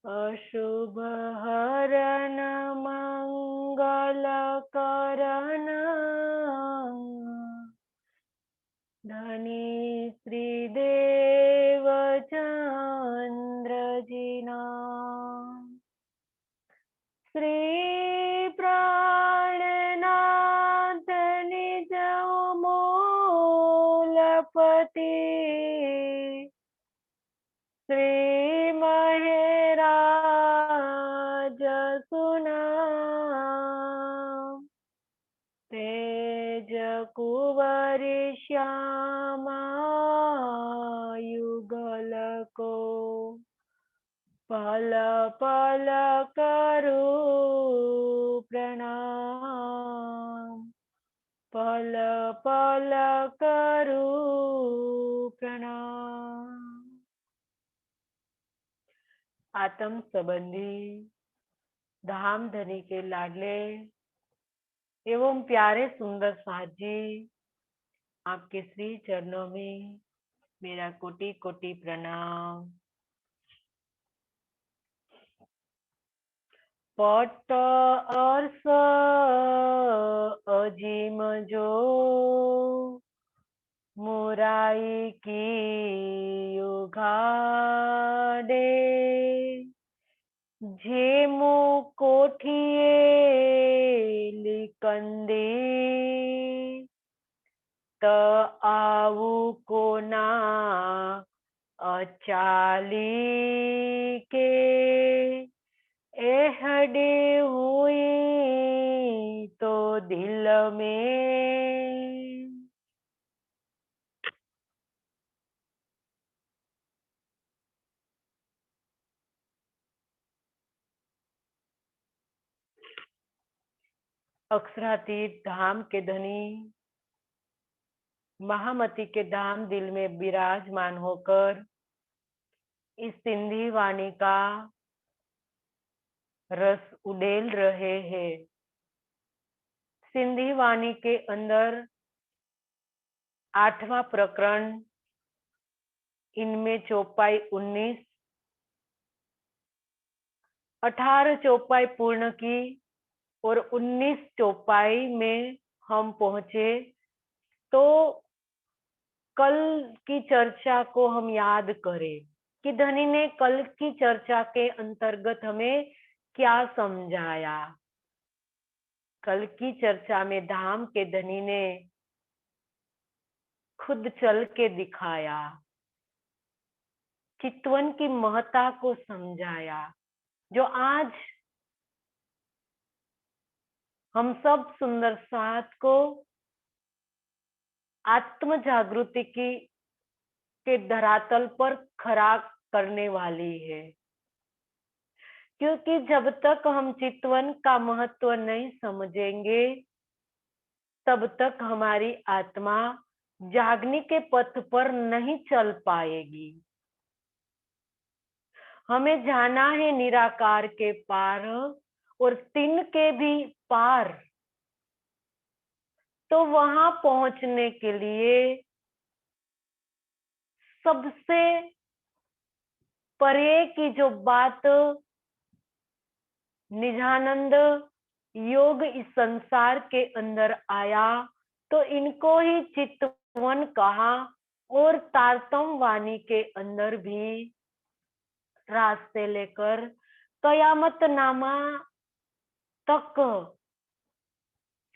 अशुभ हरण मंगल करण धनी श्रीदेव चंद्र जिना श्री प्राणनाथ निज मूलपति श्री महराज सुना तेज कुंवर श्यामा युगल को पल पल करू प्रणाम पल पल करू प्रणाम। आत्म संबंधी धाम धनी के लाडले एवं प्यारे सुंदर साथ जी, आपके श्री चरणों में मेरा कोटि कोटि प्रणाम। पट अर्श अजीम जो मुराई की उघाड़े झेमू कोठिए लिकंदी त आऊ कोना अचाली के एहडे हुई तो दिल में अक्षरातीत धाम के धनी महामती के धाम दिल में विराजमान होकर इस सिंधी वाणी का रस उड़ेल रहे हैं। सिंधी वाणी के अंदर 8वां प्रकरण, इनमें चौपाई 19, 18 चौपाई पूर्ण की और 19 चौपाई में हम पहुंचे। तो कल की चर्चा को हम याद करें कि धनी ने कल की चर्चा के अंतर्गत हमें क्या समझाया। कल की चर्चा में धाम के धनी ने खुद चल के दिखाया, चितवन की महत्ता को समझाया, जो आज हम सब सुंदर साथ को आत्म जागृति के धरातल पर खड़ा करने वाली है। क्योंकि जब तक हम चितवन का महत्व नहीं समझेंगे तब तक हमारी आत्मा जागने के पथ पर नहीं चल पाएगी। हमें जाना है निराकार के पार और तीन के भी पार। तो वहां पहुंचने के लिए सबसे परे की जो बात निजानंद योग इस संसार के अंदर आया तो इनको ही चितवन कहा और तारतम वाणी के अंदर भी रास्ते लेकर कयामत नामा तक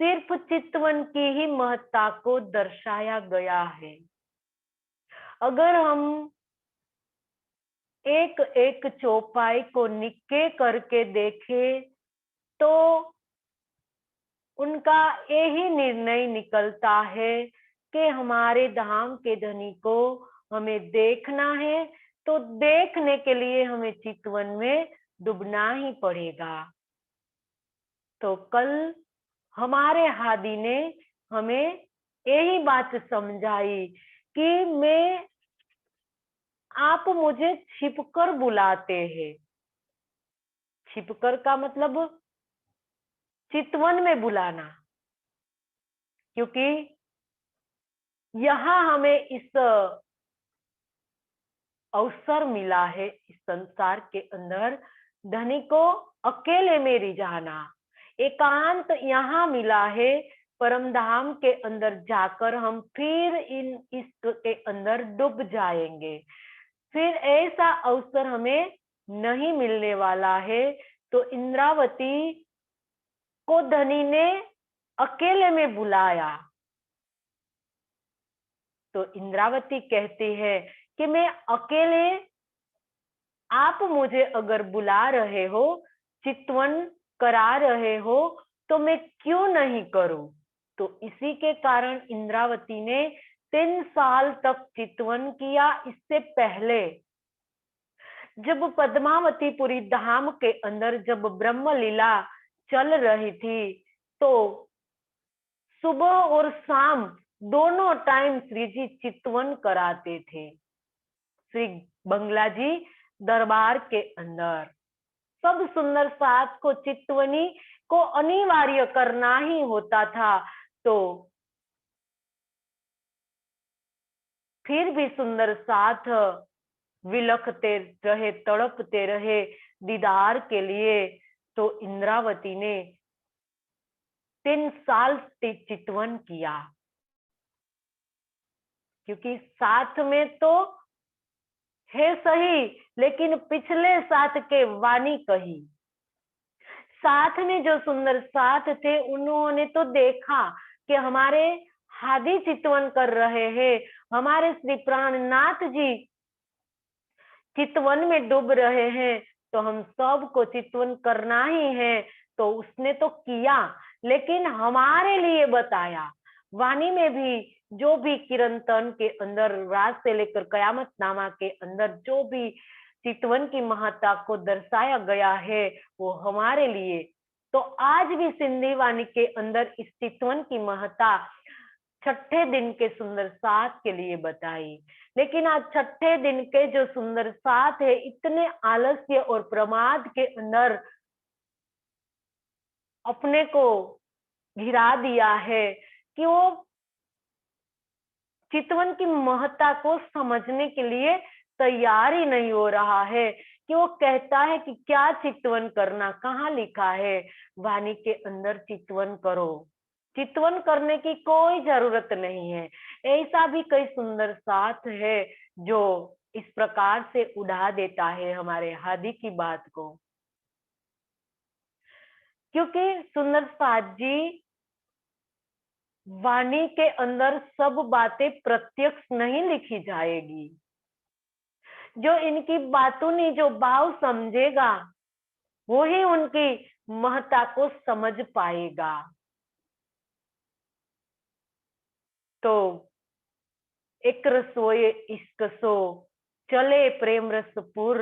सिर्फ चितवन की ही महत्ता को दर्शाया गया है। अगर हम एक एक चौपाई को निक्के करके देखें तो उनका यही निर्णय निकलता है कि हमारे धाम के धनी को हमें देखना है, तो देखने के लिए हमें चितवन में डूबना ही पड़ेगा। तो कल हमारे हादी ने हमें यही बात समझाई कि आप मुझे छिपकर बुलाते हैं। छिपकर का मतलब चितवन में बुलाना, क्योंकि यहाँ हमें इस अवसर मिला है इस संसार के अंदर धनी को अकेले में रिझाना। एकांत यहाँ मिला है, परम धाम के अंदर जाकर हम फिर इन इश्क के अंदर डूब जाएंगे, फिर ऐसा अवसर हमें नहीं मिलने वाला है। तो इंद्रावती को धनी ने अकेले में बुलाया। तो इंद्रावती कहती है कि मैं अकेले, आप मुझे अगर बुला रहे हो, चितवन करा रहे हो, तो मैं क्यों नहीं करूं। तो इसी के कारण इंद्रावती ने 3 साल तक चितवन किया। इससे पहले जब पद्मावतीपुरी धाम के अंदर जब ब्रह्म लीला चल रही थी, तो सुबह और शाम दोनों टाइम श्री जी चितवन कराते थे। श्री बंगला जी दरबार के अंदर सब सुंदर साथ को चितवनी को अनिवार्य करना ही होता था। तो फिर भी सुंदर साथ विलखते रहे, तड़पते रहे दीदार के लिए। तो इंद्रावती ने 3 साल चितवन किया, क्योंकि साथ में तो है सही, लेकिन पिछले साथ के वाणी कही। साथ में जो सुंदर साथ थे, उन्होंने तो देखा कि हमारे हादी चितवन कर रहे हैं, हमारे श्री प्राणनाथ जी चितवन में डूब रहे हैं, तो हम सबको चितवन करना ही है। तो उसने तो किया, लेकिन हमारे लिए बताया। वाणी में भी जो भी किरंतन के अंदर राज से लेकर कयामत नामा के अंदर जो भी चितवन की महत्ता को दर्शाया गया है, वो हमारे लिए। तो आज भी सिंधी वाणी के अंदर इस चितवन की महत्ता छठे दिन के सुंदर साथ के लिए बताई। लेकिन आज छठे दिन के जो सुंदर साथ है, इतने आलस्य और प्रमाद के अंदर अपने को घिरा दिया है कि वो चितवन की महत्ता को समझने के लिए तैयार ही नहीं हो रहा है। कि वो कहता है कि क्या चितवन करना, कहाँ लिखा है वाणी के अंदर चितवन करो। चितवन करने की कोई जरूरत नहीं है। ऐसा भी कई सुंदर साथ है जो इस प्रकार से उड़ा देता है हमारे हादी की बात को। क्योंकि सुंदर साथ जी वाणी के अंदर सब बातें प्रत्यक्ष नहीं लिखी जाएगी। जो इनकी बातों ने जो भाव समझेगा, वो ही उनकी महत्ता को समझ पाएगा। तो एक रसोए इश्क सो, चले प्रेम रसपुर।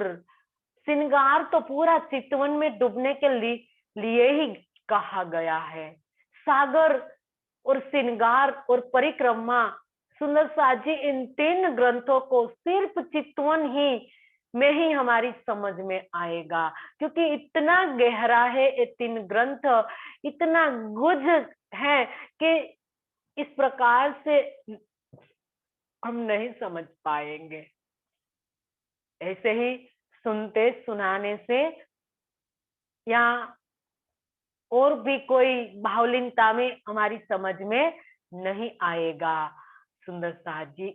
श्रृंगार तो पूरा चितवन में डूबने के लिए ही कहा गया है। सागर और श्रृंगार और परिक्रमा, सुंदर साजी, इन 3 ग्रंथों को सिर्फ चितवन ही में ही हमारी समझ में आएगा। क्योंकि इतना गहरा है ये 3 ग्रंथ, इतना गुझ है कि इस प्रकार से हम नहीं समझ पाएंगे। ऐसे ही सुनते सुनाने से या और भी कोई भावलीनता में हमारी समझ में नहीं आएगा। सुंदर साथ जी,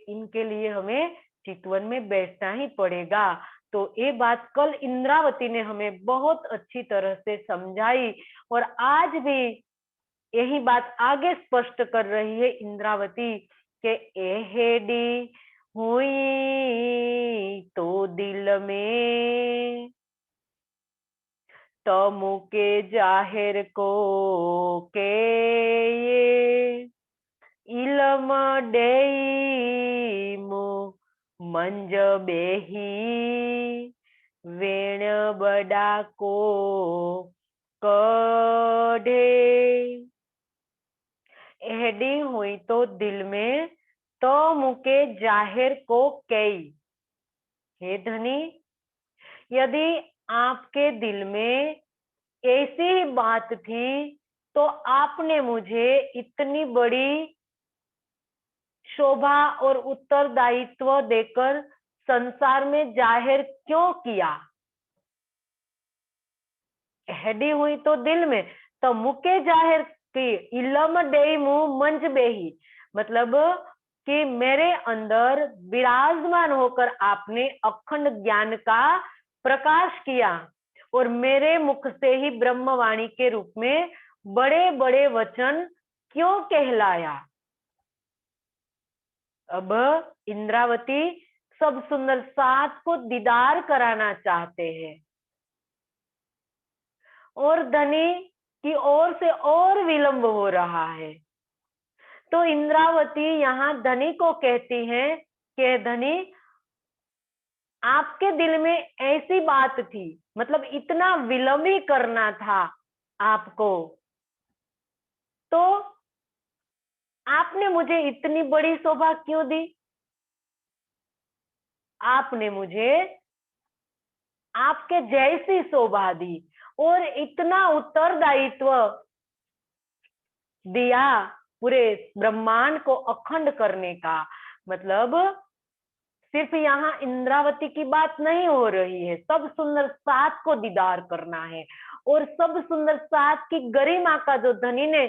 इनके लिए हमें चितवन में बैठना ही पड़ेगा। तो ये बात कल इंद्रावती ने हमें बहुत अच्छी तरह से समझाई, और आज भी यही बात आगे स्पष्ट कर रही है इंद्रावती के एहेडी हुई तो दिल में, तो मुके जाहिर को के ये इलम डेई मु मंज बेही वेण बड़ा को कढ़े। एहडी हुई तो दिल में, तो मुके जाहिर को कई। हे धनी, यदि आपके दिल में ऐसी ही बात थी, तो आपने मुझे इतनी बड़ी शोभा और उत्तरदायित्व देकर संसार में जाहिर क्यों किया। हेडी हुई तो दिल में, तो मुके जाहिर की इलम डेई मुंह मंज बेही, मतलब कि मेरे अंदर विराजमान होकर आपने अखंड ज्ञान का प्रकाश किया और मेरे मुख से ही ब्रह्मवाणी के रूप में बड़े बड़े वचन क्यों कहलाया। अब इंद्रावती सब सुंदर साथ को दीदार कराना चाहते हैं और धनी की ओर से और विलंब हो रहा है। तो इंद्रावती यहाँ धनी को कहती है कि धनी, आपके दिल में ऐसी बात थी, मतलब इतना विलंब ही करना था आपको, तो आपने मुझे इतनी बड़ी शोभा क्यों दी। आपने मुझे आपके जैसी शोभा दी और इतना उत्तरदायित्व दिया पूरे ब्रह्मांड को अखंड करने का। मतलब सिर्फ यहाँ इंद्रावती की बात नहीं हो रही है, सब सुंदर सात को दीदार करना है और सब सुंदर सात की गरिमा का जो धनी ने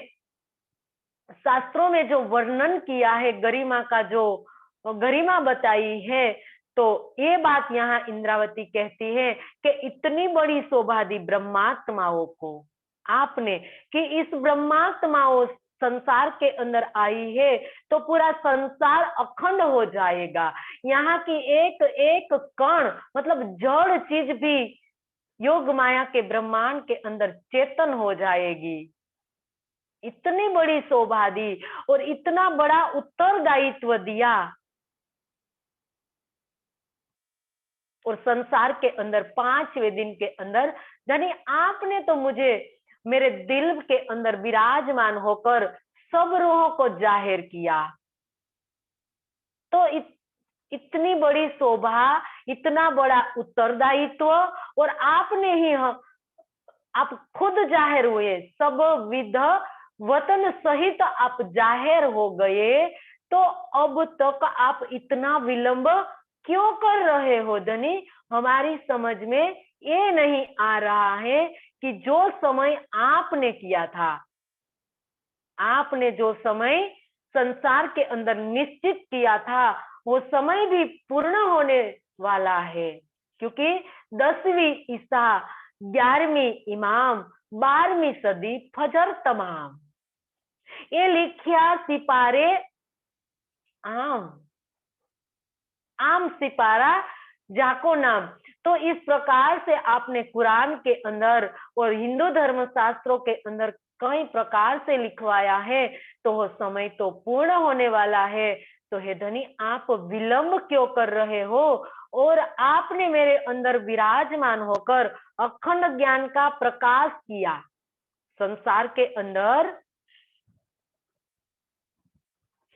शास्त्रों में जो वर्णन किया है, गरिमा का जो गरिमा बताई है, तो ये बात यहाँ इंद्रावती कहती है कि इतनी बड़ी शोभा दी ब्रह्मात्माओं को आपने कि इस ब्रह्मात्माओं संसार के अंदर आई है तो पूरा संसार अखंड हो जाएगा। यहाँ की एक एक कण, मतलब जड़ चीज भी योग माया के ब्रह्मांड के अंदर चेतन हो जाएगी। इतनी बड़ी शोभा दी और इतना बड़ा उत्तरदायित्व दिया और संसार के अंदर 5वें दिन के अंदर यानी आपने तो मुझे मेरे दिल के अंदर विराजमान होकर सब रूहों को जाहिर किया। तो इतनी बड़ी शोभा, इतना बड़ा उत्तरदायित्व और आपने ही आप खुद जाहिर हुए, सब विध वतन सहित आप जाहिर हो गए, तो अब तक आप इतना विलंब क्यों कर रहे हो धनी। हमारी समझ में ये नहीं आ रहा है कि जो समय आपने किया था, आपने जो समय संसार के अंदर निश्चित किया था, वो समय भी पूर्ण होने वाला है, क्योंकि 10वीं ईसा 11वीं इमाम 12वीं सदी फजर तमाम, ये लिखिया सिपारे आम, आम सिपारा जाको नाम। तो इस प्रकार से आपने कुरान के अंदर और हिंदू धर्म शास्त्रों के अंदर कई प्रकार से लिखवाया है, तो वो समय तो पूर्ण होने वाला है। तो हे धनी, आप विलंब क्यों कर रहे हो और आपने मेरे अंदर विराजमान होकर अखंड ज्ञान का प्रकाश किया, संसार के अंदर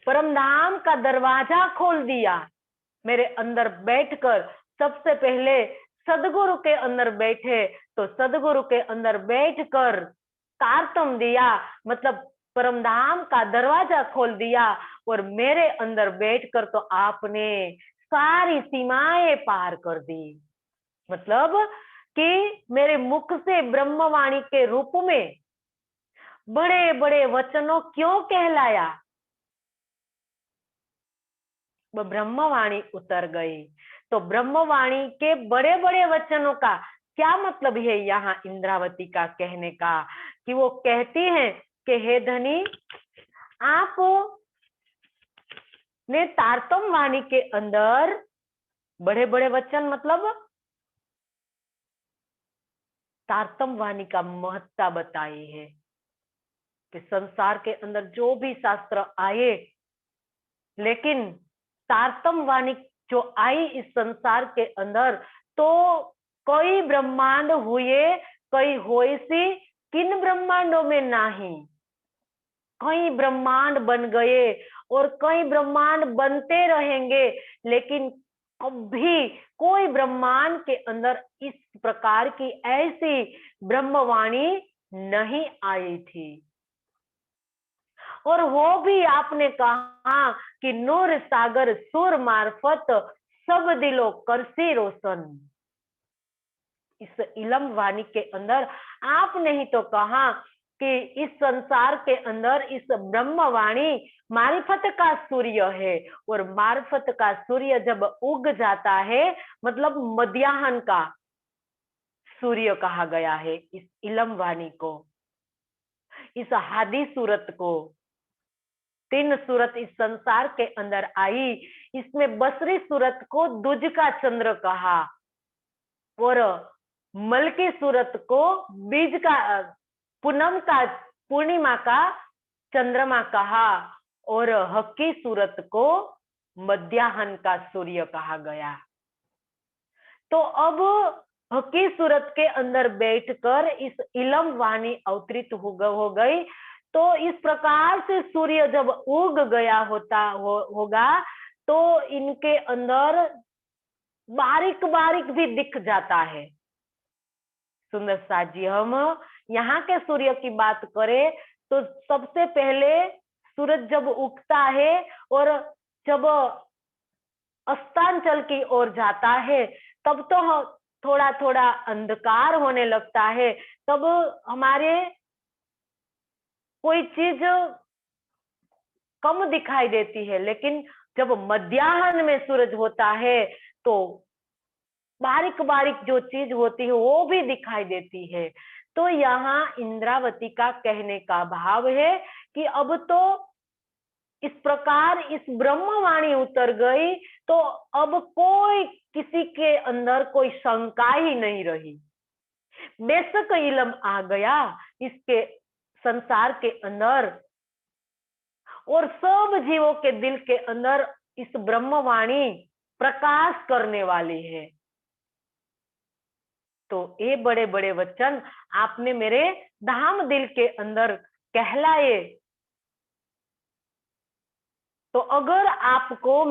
परमधाम का दरवाजा खोल दिया। मेरे अंदर बैठकर सबसे पहले सदगुरु के अंदर बैठे, तो सदगुरु के अंदर बैठकर तारतम दिया, मतलब परमधाम का दरवाजा खोल दिया और मेरे अंदर बैठकर तो आपने सारी सीमाएं पार कर दी। मतलब कि मेरे मुख से ब्रह्मवाणी के रूप में बड़े बड़े वचनों क्यों कहलाया, वो ब्रह्मवाणी उतर गई। तो ब्रह्मवाणी के बड़े बड़े वचनों का क्या मतलब है यहाँ इंद्रावती का कहने का, कि वो कहती हैं कि हे धनी, आप ने तारतम वाणी के अंदर बड़े बड़े वचन, मतलब तारतम वाणी का महत्ता बताई है कि संसार के अंदर जो भी शास्त्र आए, लेकिन तारतम वाणी जो आई इस संसार के अंदर, तो कई ब्रह्मांड हुए, कई होए सी किन ब्रह्मांडों में नहीं, कई ब्रह्मांड बन गए और कई ब्रह्मांड बनते रहेंगे, लेकिन कभी कोई ब्रह्मांड के अंदर इस प्रकार की ऐसी ब्रह्मवाणी नहीं आई थी। और वो भी आपने कहा कि नूर सागर सुर मार्फत सब दिलो करसी रोशन। इस इलम वाणी के अंदर आपने ही तो कहा कि इस संसार के अंदर इस ब्रह्मवाणी मारिफत का सूर्य है, और मारिफत का सूर्य जब उग जाता है मतलब मध्याह्न का सूर्य कहा गया है इस इलम वाणी को, इस हादी सूरत को। 3 सूरत इस संसार के अंदर आई, इसमें बसरी सूरत को दुज का चंद्र कहा, और मलकी सूरत को बीज का पूनम का पूर्णिमा का चंद्रमा कहा, और हकी सूरत को मध्याह्न का सूर्य कहा गया। तो अब हकी सूरत के अंदर बैठकर इस इलम वाणी अवतरित हो गई। तो इस प्रकार से सूर्य जब उग गया होगा तो इनके अंदर बारीक बारीक भी दिख जाता है। सुंदर साथ जी, हम यहाँ के सूर्य की बात करें तो सबसे पहले सूरज जब उगता है और जब अस्तांचल की ओर जाता है तब तो थोड़ा थोड़ा अंधकार होने लगता है, तब हमारे कोई चीज कम दिखाई देती है। लेकिन जब मध्याह्न में सूरज होता है तो बारीक बारीक जो चीज होती है वो भी दिखाई देती है। तो यहाँ इंद्रावती का कहने का भाव है कि अब तो इस प्रकार इस ब्रह्मवाणी उतर गई तो अब कोई किसी के अंदर कोई शंका ही नहीं रही। बेशक इलम आ गया इसके संसार के अंदर और सब जीवों के दिल के अंदर इस ब्रह्मवाणी प्रकाश करने वाली है। तो ये बड़े बड़े वचन आपने मेरे धाम दिल के अंदर कहलाए। तो अगर आपको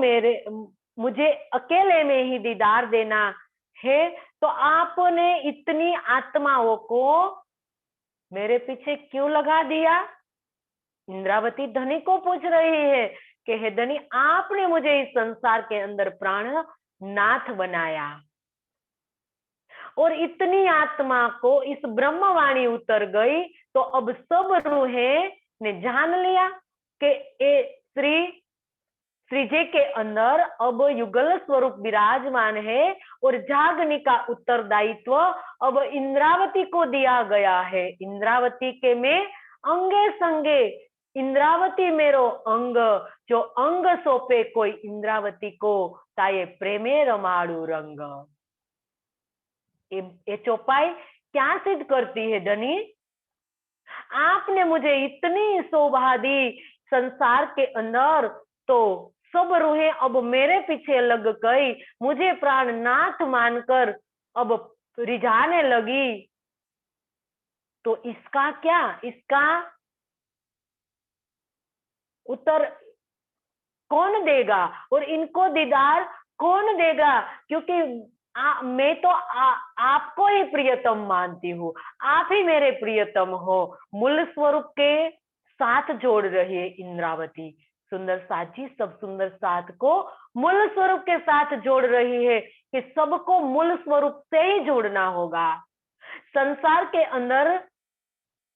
मुझे अकेले में ही दीदार देना है तो आपने इतनी आत्माओं को मेरे पीछे क्यों लगा दिया? इंद्रावती धनी को पूछ रही है कि हे धनी, आपने मुझे इस संसार के अंदर प्राण नाथ बनाया और इतनी आत्मा को इस ब्रह्मवाणी उतर गई तो अब सब रूहें ने जान लिया कि श्री जी के अंदर अब युगल स्वरूप विराजमान है और जागने का उत्तरदायित्व अब इंद्रावती को दिया गया है। इंद्रावती के में अंगे संगे इंद्रावती मेरो अंग, जो अंग सौंपे कोई इंद्रावती को ताये प्रेमे रमाड़ू रंग। ये चौपाई क्या सिद्ध करती है धनी? आपने मुझे इतनी शोभा दी संसार के अंदर तो सब रूहें अब मेरे पीछे लग गई, मुझे प्राणनाथ मानकर अब रिझाने लगी। तो इसका क्या, इसका उत्तर कौन देगा और इनको दीदार कौन देगा? क्योंकि मैं तो आपको ही प्रियतम मानती हूँ, आप ही मेरे प्रियतम हो। मूल स्वरूप के साथ जोड़ रही है इंद्रावती। सुंदर साथ जी सब सुंदर साथ को मूल स्वरूप के साथ जोड़ रही है कि सबको मूल स्वरूप से ही जोड़ना होगा। संसार के अंदर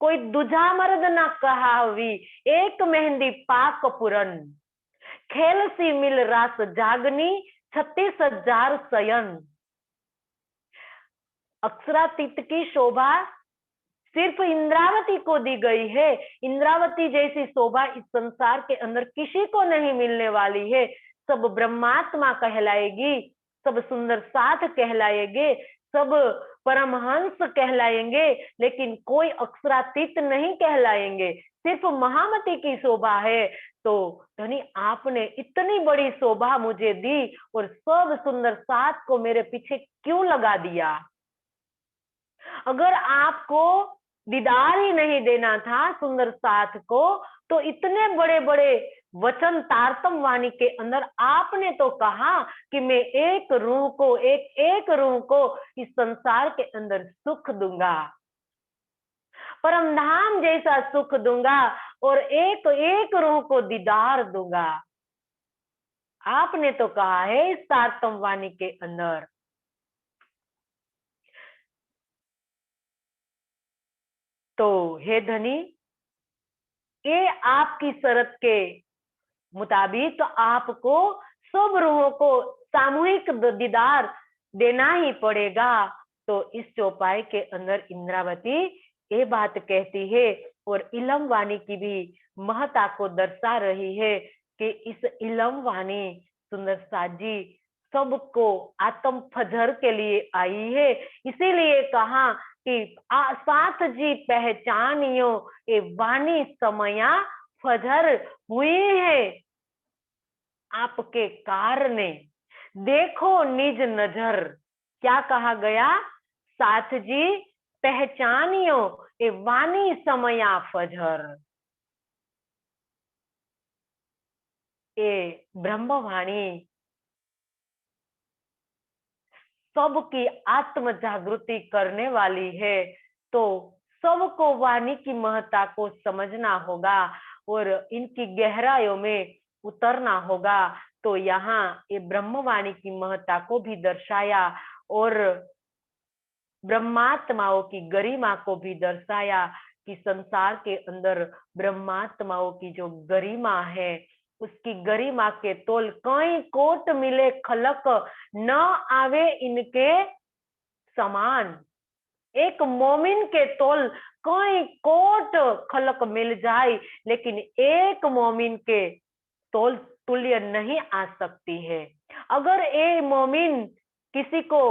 कोई दूजा मर्द ना कहावी, एक मेहंदी पाक पुरन, खेल सी मिल रास जागनी 36,000 सयन। अक्षरातीत की शोभा सिर्फ इंद्रावती को दी गई है। इंद्रावती जैसी शोभा इस संसार के अंदर किसी को नहीं मिलने वाली है। सब ब्रह्मात्मा कहलाएगी, सब सुंदर साथ कहलाएंगे, सब परमहंस कहलाएंगे, लेकिन कोई अक्षरातीत नहीं कहलाएंगे। सिर्फ महामती की शोभा है। तो धनी आपने इतनी बड़ी शोभा मुझे दी और सब सुंदर साथ को मेरे पीछे क्यों लगा दिया? अगर आपको दीदार ही नहीं देना था सुंदर साथ को तो इतने बड़े बड़े वचन तारतम वाणी के अंदर आपने तो कहा कि मैं एक रूह को एक रूह को इस संसार के अंदर सुख दूंगा, परम धाम जैसा सुख दूंगा और एक एक रूह को दीदार दूंगा। आपने तो कहा है इस तारतम वाणी के अंदर। तो हे धनी, ये आपकी शर्त के मुताबिक तो आपको सब रूहों को सामूहिक दीदार देना ही पड़ेगा। तो इस चौपाई के अंदर इंद्रावती ये बात कहती है और इलम वाणी की भी महत्ता को दर्शा रही है कि इस इलम वाणी सुंदर साथ जी सबको आत्म फजर के लिए आई है। इसीलिए कहा कि साथ जी पहचानियो ये वाणी समया फजर हुई है आपके कारण देखो निज नजर। क्या कहा गया? साथ जी पहचानियो ये वाणी समया फजर। ये ब्रह्मवाणी सबकी आत्म जागृति करने वाली है। तो सबको वाणी की महत्ता को समझना होगा और इनकी गहराइयों में उतरना होगा। तो यहाँ ये ब्रह्मवाणी की महत्ता को भी दर्शाया और ब्रह्मात्माओं की गरिमा को भी दर्शाया कि संसार के अंदर ब्रह्मात्माओं की जो गरिमा है उसकी गरिमा के तोल कई कोट मिले खलक न आवे इनके समान। एक मोमिन के तोल कई कोट खलक मिल जाए लेकिन एक मोमिन के तोल तुल्य नहीं आ सकती है। अगर ये मोमिन किसी को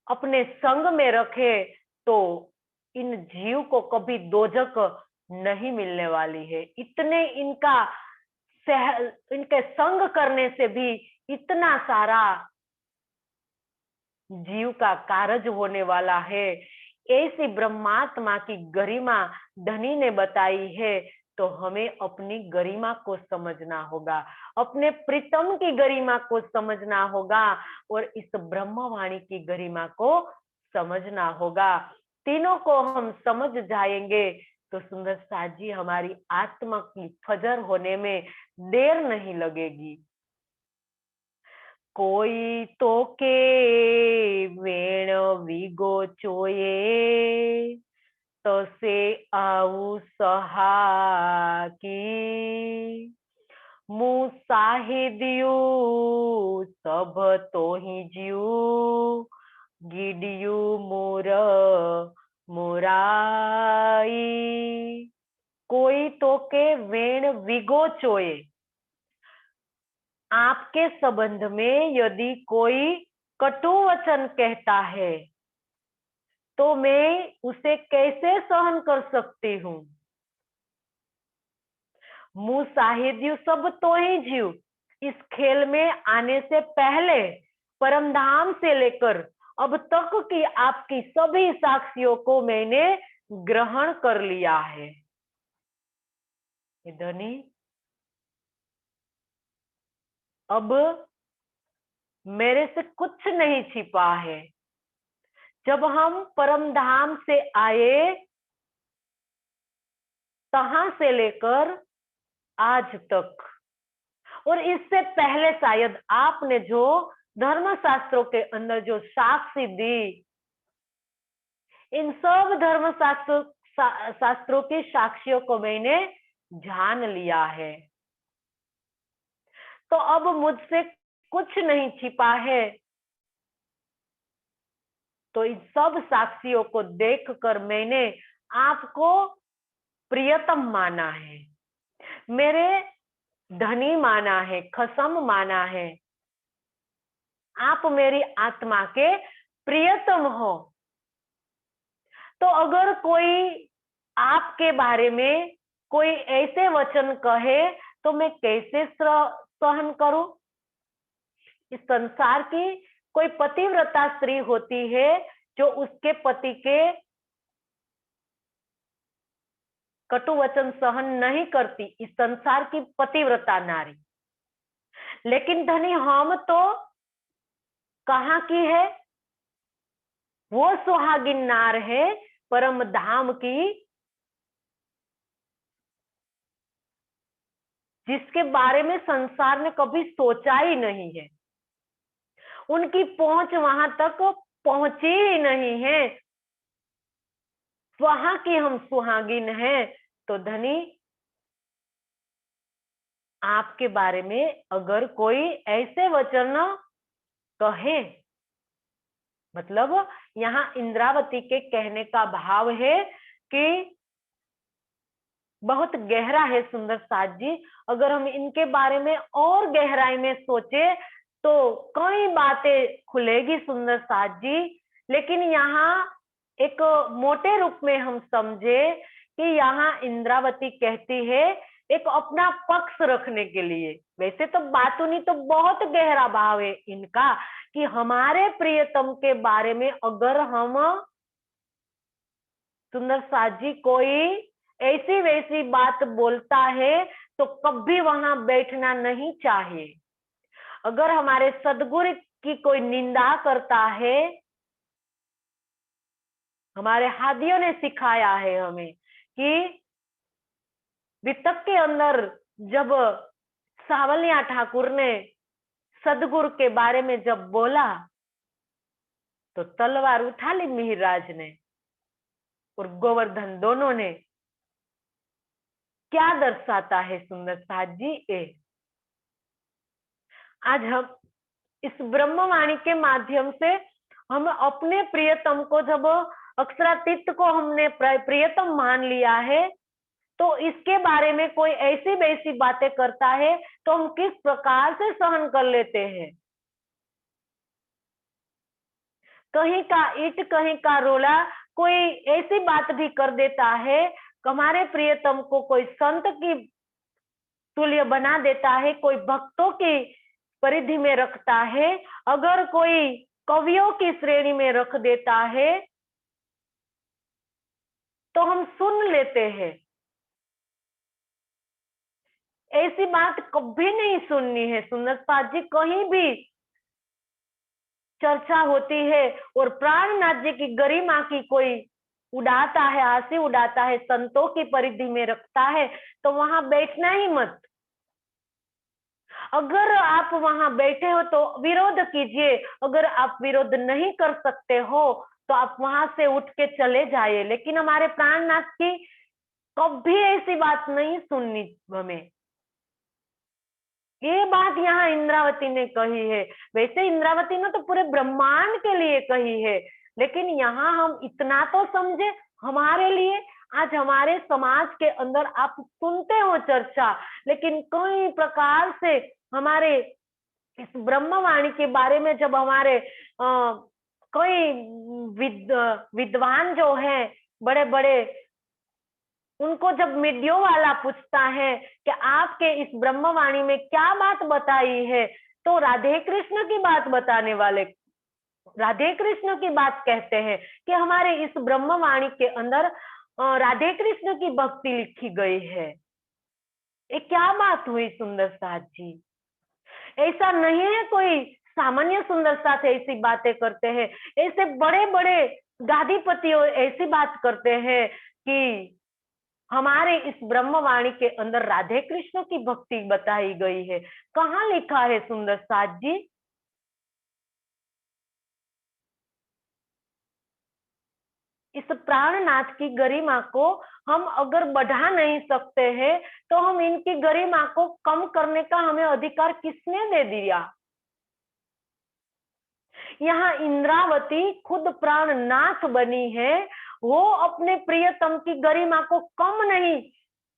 अपने संग में रखे तो इन जीव को कभी दोजक नहीं मिलने वाली है। इतने इनके संग करने से भी इतना सारा जीव का कारज होने वाला है। ऐसी ब्रह्मात्मा की गरिमा धनी ने बताई है। तो हमें अपनी गरिमा को समझना होगा, अपने प्रीतम की गरिमा को समझना होगा और इस ब्रह्मवाणी की गरिमा को समझना होगा। तीनों को हम समझ जाएंगे तो सुंदर साथ जी हमारी आत्मा की फजर होने में देर नहीं लगेगी। कोई तो के वेण विगो चोये तो से आऊ सहा की मुँह साहिद्यू सब तो ही जीव गिडियू मोर मोराई। कोई तो के वेण विगो चोये, आपके संबंध में यदि कोई कटु वचन कहता है तो मैं उसे कैसे सहन कर सकती हूँ। मुँह साहिद्यू सब तो ही जीव, इस खेल में आने से पहले परमधाम से लेकर अब तक की आपकी सभी साक्षियों को मैंने ग्रहण कर लिया है। धनी अब मेरे से कुछ नहीं छिपा है। जब हम परमधाम से आए तहां से लेकर आज तक और इससे पहले शायद आपने जो धर्मशास्त्रों के अंदर जो साक्षी दी, इन सब शास्त्रों की साक्षियों को मैंने जान लिया है। तो अब मुझसे कुछ नहीं छिपा है। तो इन सब साक्षियों को देखकर मैंने आपको प्रियतम माना है, मेरे धनी माना है, खसम माना है। आप मेरी आत्मा के प्रियतम हो। तो अगर कोई आपके बारे में कोई ऐसे वचन कहे तो मैं कैसे सहन करूं। इस संसार की कोई पतिव्रता स्त्री होती है जो उसके पति के कटु वचन सहन नहीं करती, इस संसार की पतिव्रता नारी। लेकिन धनी हम तो कहाँ की है? वो सुहागिन नार है परम धाम की, जिसके बारे में संसार ने कभी सोचा ही नहीं है। उनकी पहुंच वहां तक पहुंची ही नहीं है। वहां की हम सुहागिन हैं, तो धनी आपके बारे में अगर कोई ऐसे वचन कहे, मतलब यहाँ इंद्रावती के कहने का भाव है कि बहुत गहरा है सुंदर साथ जी। अगर हम इनके बारे में और गहराई में सोचे तो कई बातें खुलेगी सुंदर साथ जी। लेकिन यहाँ एक मोटे रूप में हम समझे कि यहाँ इंद्रावती कहती है एक अपना पक्ष रखने के लिए। वैसे तो बातुनी तो बहुत गहरा भाव है इनका कि हमारे प्रियतम के बारे में अगर हम सुंदर साथ जी कोई ऐसी वैसी बात बोलता है तो कभी वहां बैठना नहीं चाहिए। अगर हमारे सदगुरु की कोई निंदा करता है, हमारे हादियों ने सिखाया है हमें कि वितक के अंदर जब सावलिया ठाकुर ने सदगुरु के बारे में जब बोला तो तलवार उठा ली मिहिरराज ने और गोवर्धन दोनों ने। क्या दर्शाता है सुंदर साथ जी ये? आज हम इस ब्रह्मवाणी के माध्यम से हम अपने प्रियतम को, जब अक्षरातीत को हमने प्रियतम मान लिया है, तो इसके बारे में कोई ऐसी वैसी बातें करता है तो हम किस प्रकार से सहन कर लेते हैं। कहीं का ईट कहीं का रोला, कोई ऐसी बात भी कर देता है, हमारे प्रियतम को कोई संत की तुल्य बना देता है, कोई भक्तों की परिधि में रखता है, अगर कोई कवियों की श्रेणी में रख देता है तो हम सुन लेते हैं। ऐसी बात कभी नहीं सुननी है सुंदर साथ जी। कहीं भी चर्चा होती है और प्राणनाथ जी की गरिमा की कोई उड़ाता है, हंसी उड़ाता है, संतों की परिधि में रखता है, तो वहां बैठना ही मत। अगर आप वहां बैठे हो तो विरोध कीजिए, अगर आप विरोध नहीं कर सकते हो तो आप वहां से उठ के चले जाइए। लेकिन हमारे प्राणनाथ की कभी ऐसी बात नहीं सुननी हमें। ये बात यहाँ इंद्रावती ने कही है। वैसे इंद्रावती ने तो पूरे ब्रह्मांड के लिए कही है, लेकिन यहाँ हम इतना तो समझे हमारे लिए। आज हमारे समाज के अंदर आप सुनते हो चर्चा, लेकिन कई प्रकार से हमारे इस ब्रह्मवाणी के बारे में जब हमारे कई विद्वान जो हैं बड़े बड़े, उनको जब मीडियो वाला पूछता है कि आपके इस ब्रह्मवाणी में क्या बात बताई है, तो राधे कृष्ण की बात बताने वाले राधे कृष्ण की बात कहते हैं कि हमारे इस ब्रह्मवाणी के अंदर राधे कृष्ण की भक्ति लिखी गई है। ये क्या बात हुई सुंदर साथ जी? ऐसा नहीं है कोई सामान्य सुंदर साथ ऐसी बातें करते हैं। ऐसे बड़े बड़े गादीपतियों ऐसी बात करते हैं कि हमारे इस ब्रह्मवाणी के अंदर राधे कृष्ण की भक्ति बताई गई है। कहाँ लिखा है सुंदर साथ जी? इस प्राणनाथ की गरिमा को हम अगर बढ़ा नहीं सकते हैं तो हम इनकी गरिमा को कम करने का हमें अधिकार किसने दे दिया? यहाँ इंद्रावती खुद प्राणनाथ बनी है, वो अपने प्रियतम की गरिमा को कम नहीं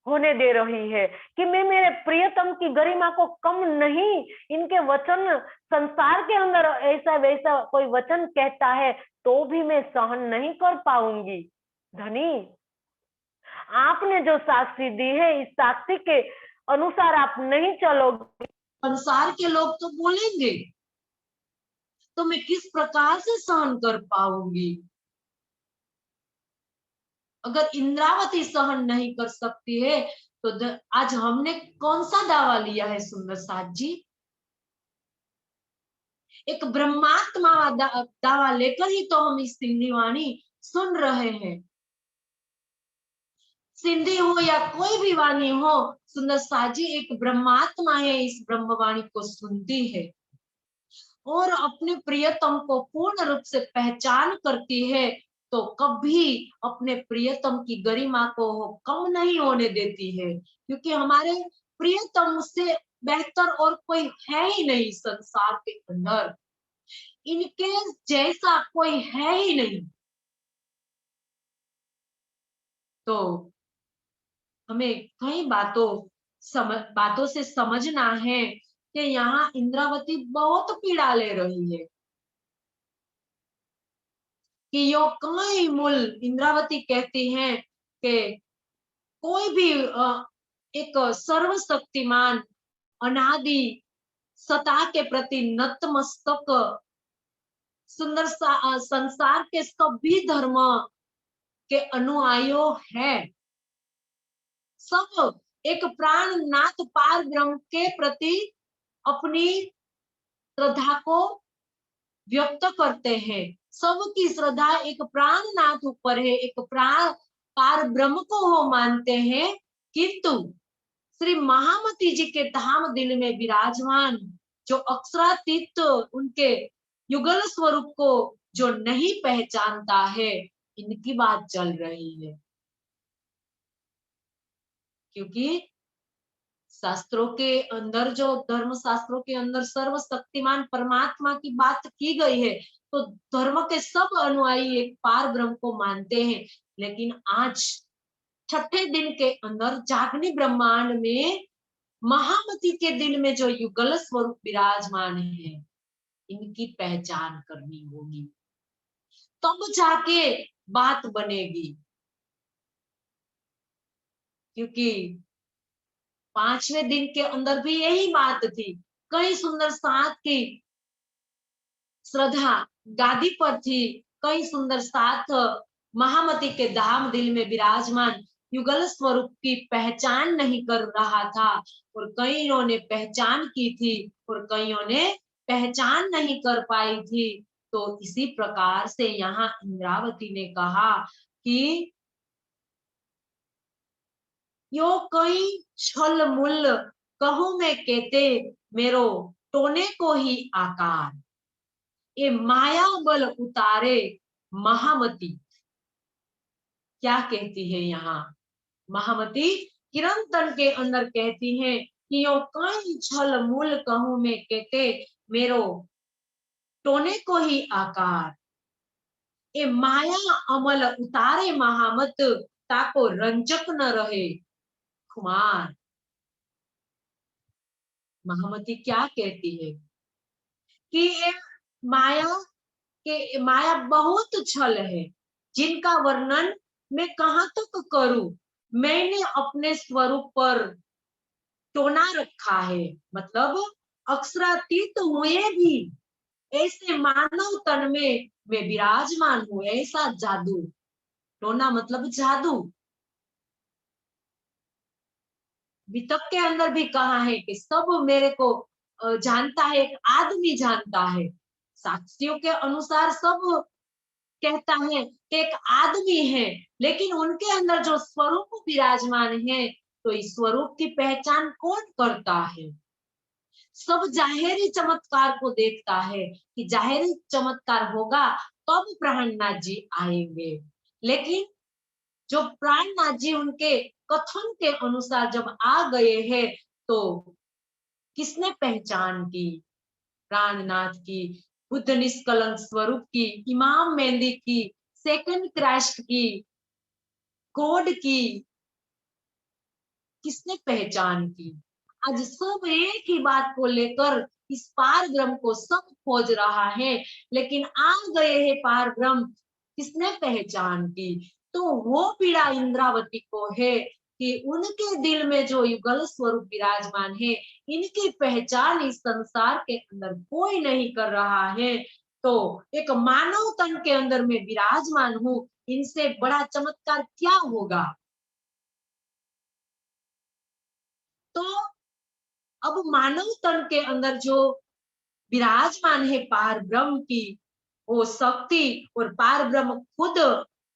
होने दे रही है कि मैं मेरे प्रियतम की गरिमा को कम नहीं। इनके वचन संसार के अंदर ऐसा वैसा कोई वचन कहता है तो भी मैं सहन नहीं कर पाऊंगी। धनी, आपने जो साक्षी दी है, इस साक्षी के अनुसार आप नहीं चलोगे, संसार के लोग तो बोलेंगे, तो मैं किस प्रकार से सहन कर पाऊंगी? अगर इंद्रावती सहन नहीं कर सकती है तो आज हमने कौन सा दावा लिया है सुंदर साथ जी? एक ब्रह्मात्मा दावा लेकर ही तो हम इस सिंधी वाणी सुन रहे हैं। सिंधी हो या कोई भी वाणी हो, सुंदर साथ जी एक ब्रह्मात्मा है, इस ब्रह्मवाणी को सुनती है और अपने प्रियतम को पूर्ण रूप से पहचान करती है। तो कभी अपने प्रियतम की गरिमा को कम नहीं होने देती है, क्योंकि हमारे प्रियतम से बेहतर और कोई है ही नहीं संसार के अंदर, इनके जैसा कोई है ही नहीं। तो हमें कई बातों से समझना है कि यहाँ इंद्रावती बहुत पीड़ा ले रही है, कि यो कई मूल इंद्रावती कहती हैं कि कोई भी एक सर्वशक्तिमान अनादि सत्ता के प्रति नतमस्तक सुंदर संसार के सभी धर्म के अनुयायियों है, सब एक प्राणनाथ पार ब्रह्म के प्रति अपनी श्रद्धा को व्यक्त करते हैं। सबकी श्रद्धा एक प्राणनाथ ऊपर है, एक प्राण पार ब्रह्म को वो मानते हैं, किंतु श्री महामती जी के धाम दिल में विराजमान जो अक्षरातीत उनके युगल स्वरूप को जो नहीं पहचानता है, इनकी बात चल रही है। क्योंकि शास्त्रों के अंदर, जो धर्म शास्त्रों के अंदर सर्वशक्तिमान परमात्मा की बात की गई है, तो धर्म के सब अनुयायी एक पार ब्रह्म को मानते हैं। लेकिन आज छठे दिन के अंदर जागनी ब्रह्मांड में महामती के दिल में जो युगल स्वरूप विराजमान है, इनकी पहचान करनी होगी, तब जाके बात बनेगी। क्योंकि पांचवें दिन के अंदर भी यही बात थी, कई सुंदर साथ की श्रद्धा गादी पर थी, कई सुंदर साथ महामती के धाम दिल में विराजमान युगल स्वरूप की पहचान नहीं कर रहा था, और कईयों ने पहचान की थी और कईयों ने पहचान नहीं कर पाई थी। तो इसी प्रकार से यहाँ इंद्रावती ने कहा कि यो कई छल मूल कहूं मैं कहते मेरो टोने को ही आकार, ये माया बल उतारे महामती। क्या कहती है यहाँ महामती? किरण तन के अंदर कहती है कि यो कई छल मूल कहूं मैं कहते मेरो टोने को ही आकार, ये माया अमल उतारे महामत ताको रंजक न रहे खुमार। महामती क्या कहती है कि ये माया बहुत छल है, जिनका वर्णन मैं कहाँ तक करूं। मैंने अपने स्वरूप पर टोना रखा है, मतलब अक्षरातीत हुए भी ऐसे मानव तन में मैं विराजमान हूं, ऐसा जादू। टोना मतलब जादू। वितक के अंदर भी कहा है कि सब मेरे को जानता है, एक आदमी जानता है। साक्षियों के अनुसार सब कहता है कि एक आदमी है, लेकिन उनके अंदर जो स्वरूप विराजमान है, तो इस स्वरूप की पहचान कौन करता है? सब जाहिरी चमत्कार को देखता है कि जाहिरी चमत्कार होगा तब प्राणनाथ जी आएंगे। लेकिन जो प्राणनाथ जी उनके कथन के अनुसार जब आ गए हैं, तो किसने पहचान की? प्राणनाथ की, बुद्ध निष्कलंक स्वरूप की, इमाम मेहंदी की, सेकंड क्राइस्ट की, गॉड की, किसने पहचान की? आज सब एक ही बात को लेकर इस पार ब्रह्म को सब खोज रहा है, लेकिन आ गए हैं पार ब्रह्म, किसने पहचान की? तो वो पीड़ा इंद्रावती को है कि उनके दिल में जो युगल स्वरूप विराजमान है, इनकी पहचान इस संसार के अंदर कोई नहीं कर रहा है। तो एक मानव तन के अंदर में विराजमान हूँ, इनसे बड़ा चमत्कार क्या होगा? तो अब मानव तन के अंदर जो विराजमान है पार ब्रह्म की वो शक्ति और पार ब्रह्म खुद,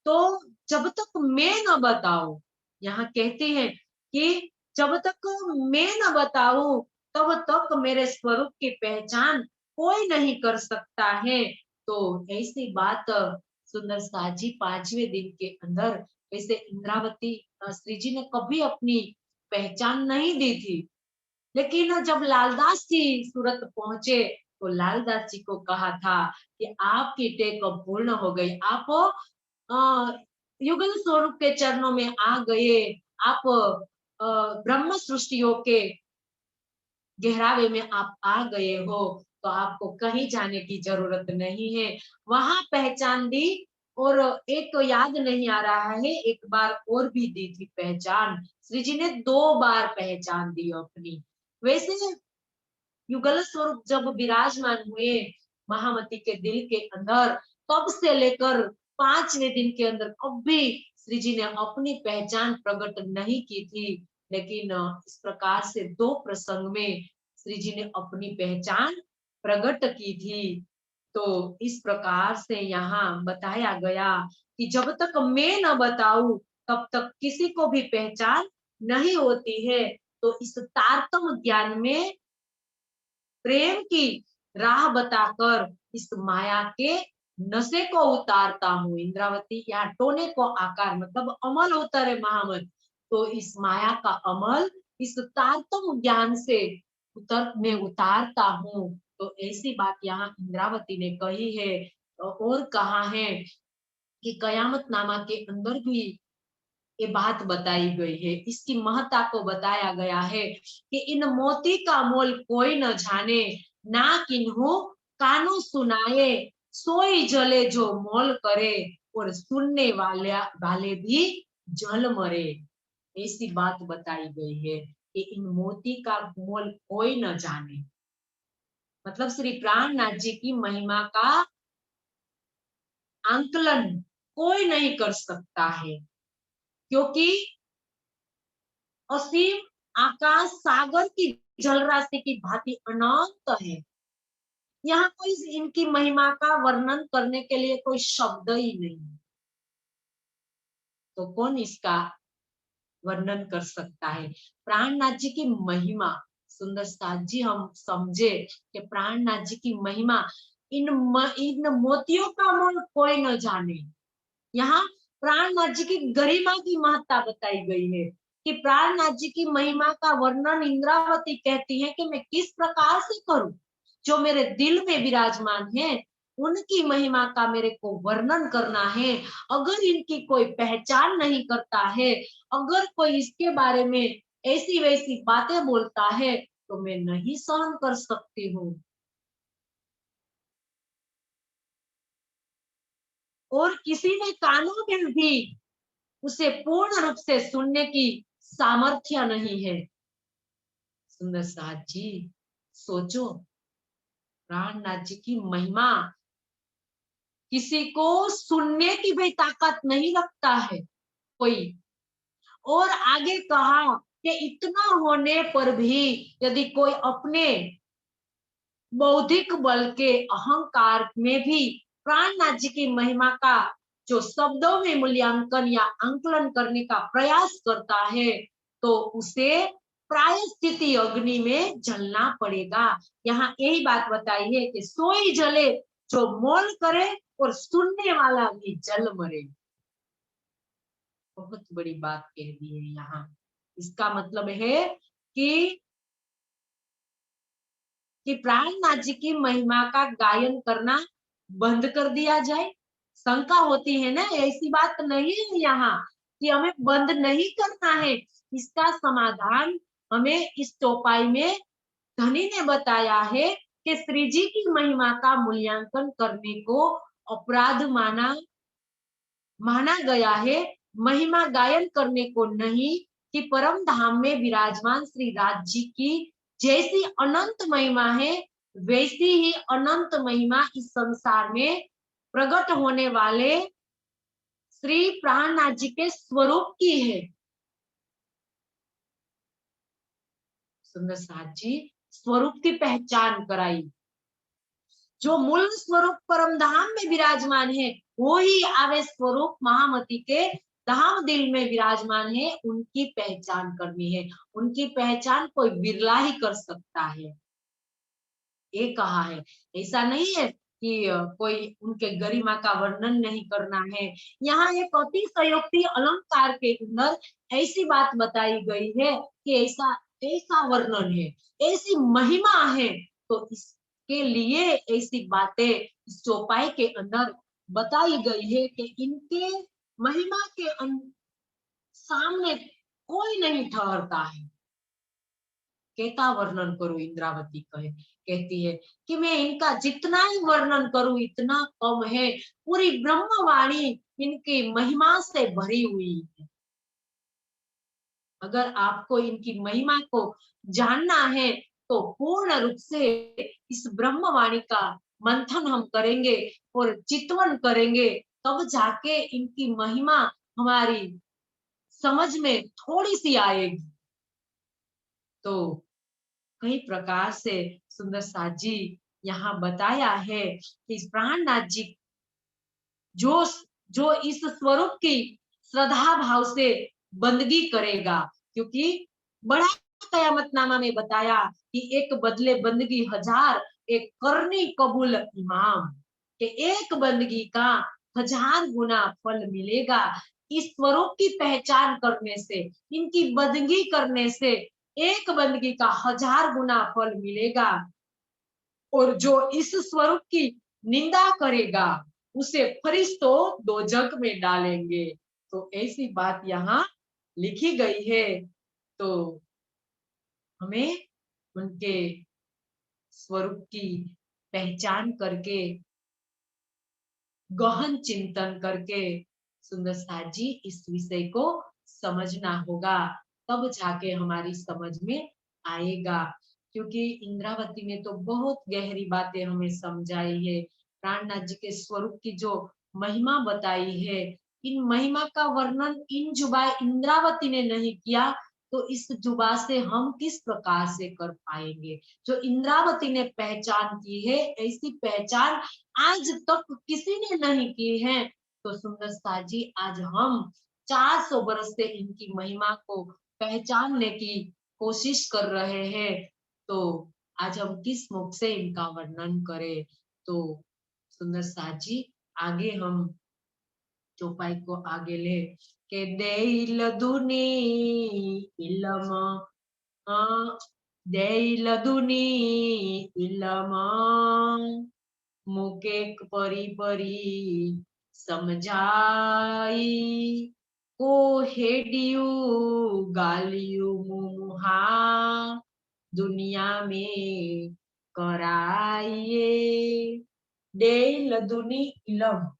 तो जब तक मैं न बताऊं, यहाँ कहते हैं कि जब तक मैं न बताऊं तब तक मेरे स्वरूप की पहचान कोई नहीं कर सकता है। तो ऐसी बात सुंदर साथ जी 5वें दिन के अंदर वैसे इंद्रावती श्री जी ने कभी अपनी पहचान नहीं दी थी, लेकिन जब लालदास जी सूरत पहुंचे तो लालदास जी को कहा था कि आपकी टेक अब पूर्ण हो गई, आप युगल स्वरूप के चरणों में आ गए, आप ब्रह्म सृष्टियों के गहरावे में आप आ गए हो, तो आपको कहीं जाने की जरूरत नहीं है। वहां पहचान दी, और एक तो याद नहीं आ रहा है, एक बार और भी दी थी पहचान, श्री जी ने 2 बार पहचान दी अपनी। वैसे युगल स्वरूप जब विराजमान हुए महामती के दिल के अंदर, तब से लेकर 5वें दिन के अंदर कभी श्री जी ने अपनी पहचान प्रकट नहीं की थी, लेकिन इस प्रकार से 2 प्रसंग में श्री जी ने अपनी पहचान प्रकट की थी। तो इस प्रकार से यहाँ बताया गया कि जब तक मैं न बताऊं तब तक किसी को भी पहचान नहीं होती है। तो इस तारतम ज्ञान में प्रेम की राह बताकर इस माया के नशे को उतारता हूँ। इंद्रावती यहाँ टोने को आकार मतलब अमल उतरे महामत, तो इस माया का अमल इस तारतम ज्ञान से मैं उतारता हूँ। तो ऐसी बात यहाँ इंद्रावती ने कही है। और कहा है कि कयामत नामा के अंदर भी ये बात बताई गई है, इसकी महत्ता को बताया गया है कि इन मोती का मोल कोई न जाने, ना किन्हू कानों सुनाए, सोई जले जो मोल करे, और सुनने वाले भी जल मरे। ऐसी बात बताई गई है कि इन मोती का मोल कोई न जाने, मतलब श्री प्राणनाथ जी की महिमा का आंकलन कोई नहीं कर सकता है, क्योंकि असीम आकाश सागर की जलराशि की भांति अनंत है। यहाँ कोई इनकी महिमा का वर्णन करने के लिए कोई शब्द ही नहीं, तो कौन इसका वर्णन कर सकता है। प्राणनाथ जी की महिमा, सुंदर साथ जी हम समझे कि प्राणनाथ जी की महिमा इन मोतियों का मोल कोई न जाने। यहाँ प्राणनाथ जी की गरिमा की महत्ता बताई गई है कि प्राणनाथ जी की महिमा का वर्णन इंद्रावती कहती है कि मैं किस प्रकार से करूं। जो मेरे दिल में विराजमान है उनकी महिमा का मेरे को वर्णन करना है। अगर इनकी कोई पहचान नहीं करता है, अगर कोई इसके बारे में ऐसी वैसी बातें बोलता है, तो मैं नहीं सहन कर सकती हूँ। और किसी ने कानों में भी उसे पूर्ण रूप से सुनने की सामर्थ्य नहीं है। सुंदर साथ जी सोचो, प्राणनाथ जी की महिमा किसी को सुनने की भी ताकत नहीं रखता है कोई। और आगे कहा कि इतना होने पर भी यदि कोई अपने बौद्धिक बल के अहंकार में भी प्राणनाथ जी की महिमा का जो शब्दों में मूल्यांकन या आंकलन करने का प्रयास करता है, तो उसे प्रायश्चित अग्नि में जलना पड़ेगा। यहाँ यही बात बताई है कि सोई जले जो मोल करे, और सुनने वाला भी जल मरे। बहुत बड़ी बात कह दी है यहाँ। इसका मतलब है कि प्राणनाथ जी की महिमा का गायन करना बंद कर दिया जाए। शंका होती है ना, ऐसी बात नहीं है यहाँ कि हमें बंद नहीं करना है। इसका समाधान हमें इस चौपाई में धनी ने बताया है कि श्री जी की महिमा का मूल्यांकन करने को अपराध माना गया है, महिमा गायन करने को नहीं। कि परम धाम में विराजमान श्री राज जी की जैसी अनंत महिमा है, वैसी ही अनंत महिमा इस संसार में प्रकट होने वाले श्री प्राणनाथ जी के स्वरूप की है। सुंदर साथ जी स्वरूप की पहचान कराई। जो मूल स्वरूप परम धाम में विराजमान है, वो ही आवे स्वरूप महामती के धाम दिल में विराजमान है, उनकी पहचान करनी है। उनकी पहचान कोई बिरला ही कर सकता है, ये कहा है। ऐसा नहीं है कि कोई उनके गरिमा का वर्णन नहीं करना है। यहाँ एक अतिशयोक्ति अलंकार के अंदर ऐसी बात बताई गई है कि ऐसा ऐसा वर्णन है, ऐसी महिमा है, तो इसके लिए ऐसी बातें इस चौपाई के अंदर बताई गई है कि इनके महिमा के सामने कोई नहीं ठहरता है। कैसा वर्णन करूं, इंद्रावती कहती है कि मैं इनका जितना ही वर्णन करूं इतना कम है। पूरी ब्रह्मवाणी इनकी महिमा से भरी हुई है। अगर आपको इनकी महिमा को जानना है तो पूर्ण रूप से इस ब्रह्मवाणी का मंथन हम करेंगे और चिंतन करेंगे, तब जाके इनकी महिमा हमारी समझ में थोड़ी सी आएगी। तो कई प्रकार से सुंदर साथ जी यहाँ बताया है कि प्राणनाथ जी जो जो इस स्वरूप की श्रद्धा भाव से बंदगी करेगा, क्योंकि बड़ा कयामतनामा में बताया कि एक बदले बंदगी हजार, एक करनी कबूल इमाम, कि एक बंदगी का 1000 गुना फल मिलेगा। इस स्वरूप की पहचान करने से, इनकी बंदगी करने से एक बंदगी का 1000 गुना फल मिलेगा। और जो इस स्वरूप की निंदा करेगा उसे फरिश्तों दोजख में डालेंगे। तो ऐसी बात यहाँ लिखी गई है। तो हमें उनके स्वरूप की पहचान करके, गहन चिंतन करके सुंदर साथ जी इस विषय को समझना होगा, तब जाके हमारी समझ में आएगा। क्योंकि इंद्रावती ने तो बहुत गहरी बातें हमें समझाई है। प्राणनाथ जी के स्वरूप की जो महिमा बताई है, इन महिमा का वर्णन इन जुबा इंद्रावती ने नहीं किया तो इस जुबा से हम किस प्रकार से कर पाएंगे। जो इंद्रावती ने पहचान की है, ऐसी पहचान आज तक किसी ने नहीं की है। तो सुंदर साथ जी आज हम 400 वर्ष से इनकी महिमा को पहचानने की कोशिश कर रहे हैं। तो आज हम किस मुख से इनका वर्णन करें। तो सुंदर साथ जी आगे हम चौपाई को आगे ले के देइल दुनी इलम, देइल दुनी इलम, मुके परी परी समझाई, को हेडियू गालियू मुहा दुनिया में कराइए। देइल दुनी इलम,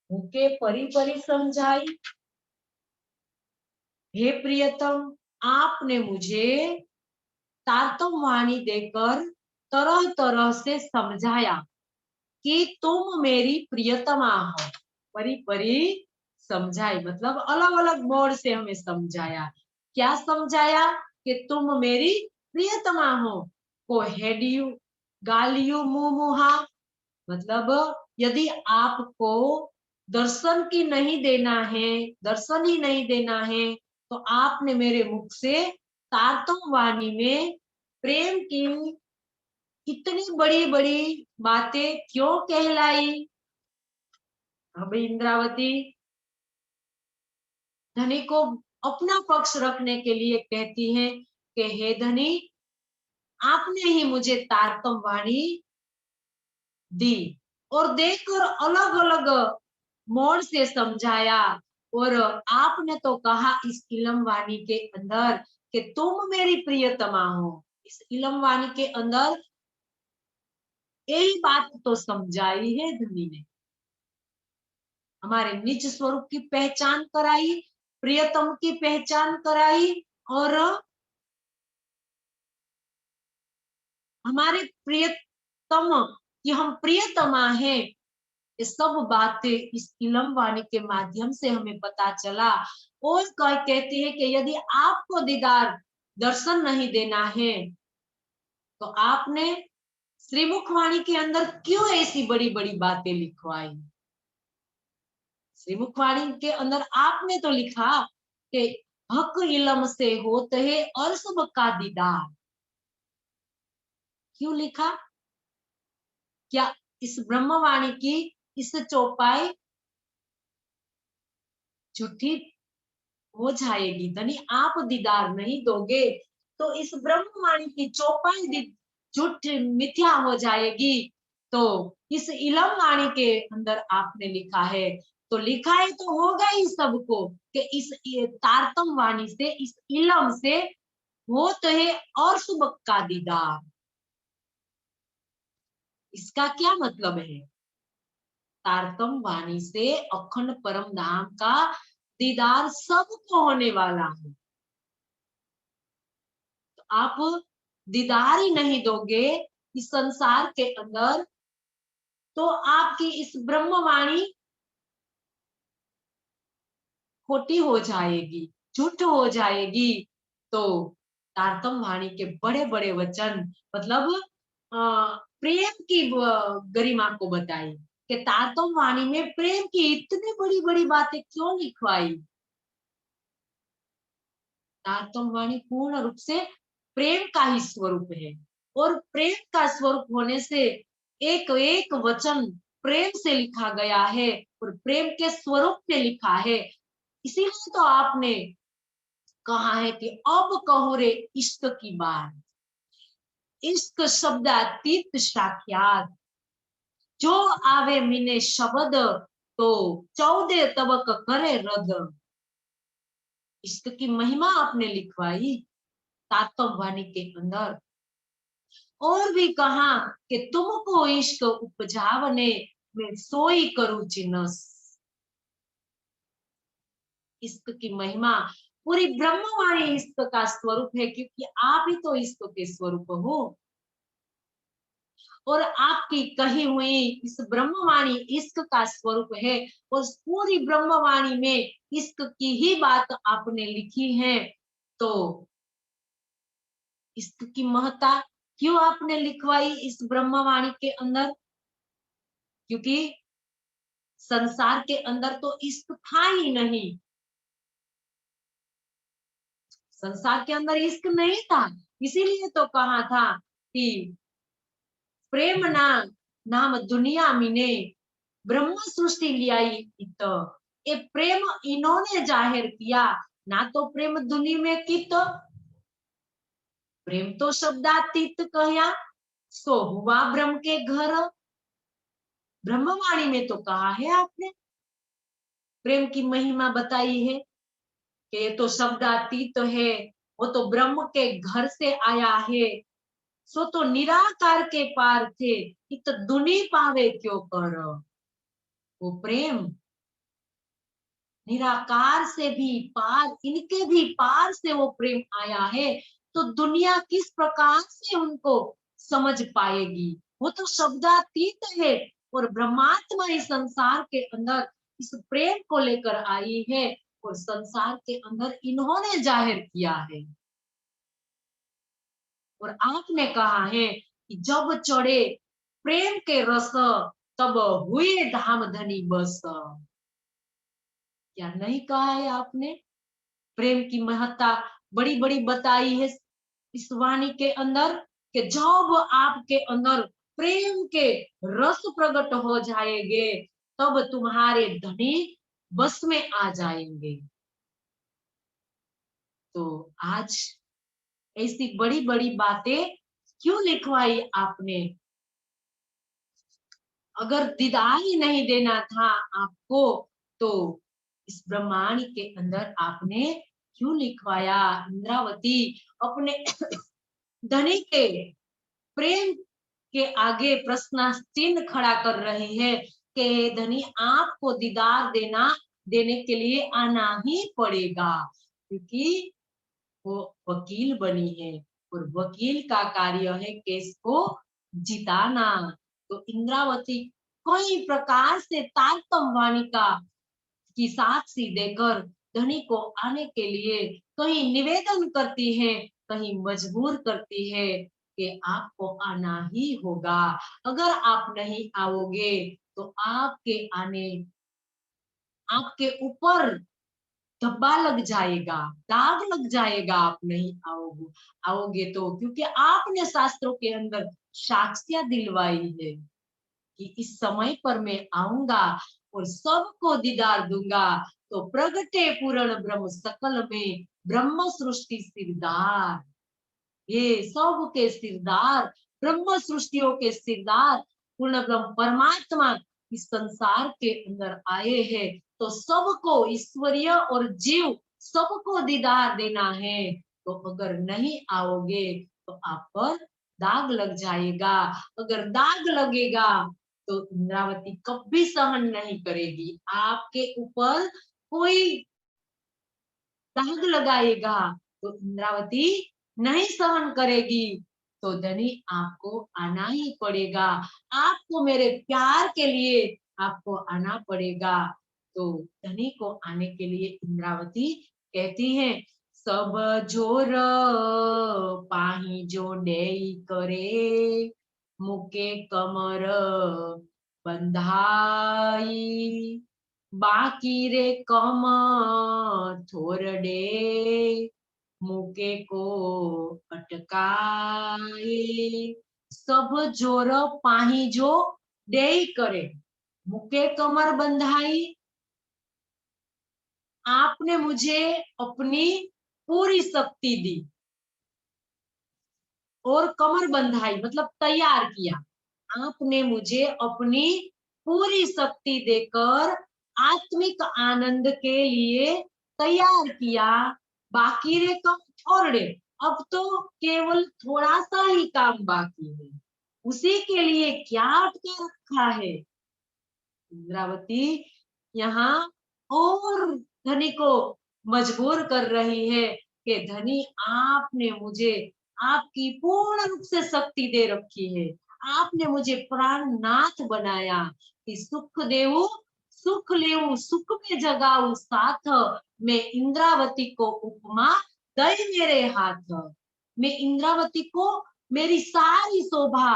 मुके परी परी समझाई। हे प्रियतम, आपने मुझे तारतम वाणी देकर तरह तरह से समझाया कि तुम मेरी प्रियतमा हो। परी परी समझाई मतलब अलग अलग मोड़ से हमें समझाया। क्या समझाया? कि तुम मेरी प्रियतमा हो। को हेडियू गालियू मुहा, मतलब यदि आपको दर्शन की नहीं देना है, दर्शन ही नहीं देना है, तो आपने मेरे मुख से तारतम वाणी में प्रेम की इतनी बड़ी बड़ी बातें क्यों कहलाई। अब इंद्रावती धनी को अपना पक्ष रखने के लिए कहती है कि हे धनी, आपने ही मुझे तारतम वाणी दी और देकर अलग अलग मोड़ से समझाया। और आपने तो कहा इस इलम वाणी के अंदर कि तुम मेरी प्रियतमा हो। इस इलम वाणी के अंदर यही बात तो समझाई है धनी ने, हमारे निज स्वरूप की पहचान कराई, प्रियतम की पहचान कराई और हमारे प्रियतम कि हम प्रियतमा हैं। ये सब बातें इस इलम वाणी के माध्यम से हमें पता चला। और कहते हैं कि यदि आपको दीदार दर्शन नहीं देना है तो आपने श्रीमुखवाणी के अंदर क्यों ऐसी बड़ी बड़ी बातें लिखवाई। श्रीमुखवाणी के अंदर आपने तो लिखा कि हक इलम से होते है और सब का दीदार। क्यों लिखा? क्या इस ब्रह्मवाणी की इस चौपाई झूठी हो जाएगी। धनी आप दीदार नहीं दोगे तो इस ब्रह्मवाणी की चौपाई झूठ मिथ्या हो जाएगी। तो इस इलम वाणी के अंदर आपने लिखा है, तो लिखा है तो होगा ही सबको कि इस तारतम वाणी से, इस इलम से वो तो है और सुबह का दीदार। इसका क्या मतलब है? तारतम वाणी से अखंड परम धाम का दीदार सबको होने वाला है। तो आप दीदार ही नहीं दोगे इस संसार के अंदर, तो आपकी इस ब्रह्मवाणी खोटी हो जाएगी, झूठ हो जाएगी। तो तारतम वाणी के बड़े बड़े वचन, मतलब प्रेम की गरिमा को बताई कि तारतम वाणी में प्रेम की इतनी बड़ी बड़ी बातें क्यों लिखवाई। तारतम वाणी पूर्ण रूप से प्रेम का ही स्वरूप है, और प्रेम का स्वरूप होने से एक एक वचन प्रेम से लिखा गया है और प्रेम के स्वरूप में लिखा है। इसीलिए तो आपने कहा है कि अब कहो रे इश्क की बात, इश्क शब्दातीत साख्यात, जो आवे मिने शब्द तो 14 तबक करे रद। इश्क की महिमा आपने लिखवाई तारतम वाणी के अंदर, और भी कहा कि तुमको इश्क उपजावने में सोई करूं चिनस। इश्क की महिमा पूरी ब्रह्मवाणी इश्क का स्वरूप है, क्योंकि आप ही तो इश्क के स्वरूप हो, और आपकी कही हुई इस ब्रह्मवाणी इश्क का स्वरूप है, और पूरी ब्रह्मवाणी में इश्क की ही बात आपने लिखी है। तो इश्क की महत्ता क्यों आपने लिखवाई इस ब्रह्मवाणी के अंदर? क्योंकि संसार के अंदर तो इश्क था ही नहीं, संसार के अंदर इश्क नहीं था। इसीलिए तो कहा था कि प्रेम ना नाम दुनिया मिने ब्रह्म सृष्टि लियाई इत। ये प्रेम इन्होंने जाहिर किया, ना तो प्रेम दुनिया में कित। प्रेम तो शब्दातीत कहा, सो हुआ ब्रह्म के घर। ब्रह्मवाणी में तो कहा है आपने, प्रेम की महिमा बताई है कि ये तो शब्दातीत है, वो तो ब्रह्म के घर से आया है, सो तो निराकार के पार थे, इत दुनी पावे क्यों कर। वो प्रेम निराकार से भी पार, इनके भी पार से वो प्रेम आया है, तो दुनिया किस प्रकार से उनको समझ पाएगी। वो तो शब्दातीत है, और ब्रह्मात्मा इस संसार के अंदर इस प्रेम को लेकर आई है, और संसार के अंदर इन्होंने जाहिर किया है। और आपने कहा है कि जब चढ़े प्रेम के रस, तब हुए धाम धनी बस। क्या नहीं कहा है आपने? प्रेम की महत्ता बड़ी बड़ी बताई है इस वाणी के अंदर, कि जब आपके अंदर प्रेम के रस प्रकट हो जाएंगे, तब तुम्हारे धनी बस में आ जाएंगे। तो आज ऐसी बड़ी बड़ी बातें क्यों लिखवाई आपने? अगर दीदार ही नहीं देना था आपको, तो इस ब्रह्मांड के अंदर आपने क्यों लिखवाया? इंद्रावती अपने धनी के प्रेम के आगे प्रश्न चिन्ह खड़ा कर रही है कि धनी आपको दीदार देने के लिए आना ही पड़ेगा, क्योंकि वो वकील बनी है, और वकील का कार्य है केस को जिताना। तो इंद्रावती कई प्रकार से तारतम वाणी की साक्षी देकर धनी को आने के लिए कहीं निवेदन करती है, कहीं मजबूर करती है कि आपको आना ही होगा। अगर आप नहीं आओगे तो आपके ऊपर धब्बा लग जाएगा, दाग लग जाएगा, आप नहीं आओगे तो, क्योंकि आपने शास्त्रों के अंदर साक्ष्य दिलवाई है। कि इस समय पर मैं आऊंगा और सबको दीदार दूंगा। तो प्रगटे पूर्ण ब्रह्म सकल में ब्रह्म सृष्टि सिरदार, ये सब के सिरदार, ब्रह्म सृष्टियों के सिरदार पूर्ण ब्रह्म परमात्मा इस संसार के अंदर आए हैं। तो सबको ईश्वरीय और जीव सबको दीदार देना है। तो अगर नहीं आओगे तो आप पर दाग लग जाएगा। अगर दाग लगेगा तो इंद्रावती कभी सहन नहीं करेगी। आपके ऊपर कोई दाग लगाएगा तो इंद्रावती नहीं सहन करेगी। तो धनी आपको आना ही पड़ेगा, आपको मेरे प्यार के लिए आपको आना पड़ेगा। तो धनी को आने के लिए इंद्रावती कहती है, सब जोर पाही जो डेई करे, मुके कमर बंधाई, बाकी रे कम थोरडे, मुके को अटकाए। सब जोर पाही जो डेई करे, मुके कमर बंधाई, आपने मुझे अपनी पूरी शक्ति दी और कमर बंधाई मतलब तैयार किया। आपने मुझे अपनी पूरी शक्ति देकर आत्मिक आनंद के लिए तैयार किया। बाकी रे कम छोड़े, अब तो केवल थोड़ा सा ही काम बाकी है, उसी के लिए क्या अटका रखा है। इंद्रावती यहाँ और धनी को मजबूर कर रही है कि धनी आपने मुझे आपकी पूर्ण रूप से शक्ति दे रखी है, आपने मुझे प्राणनाथ बनाया कि सुख देऊ सुख लेऊ सुख में जगाऊ साथ, मैं इंद्रावती को उपमा दई मेरे हाथ, मैं इंद्रावती को मेरी सारी शोभा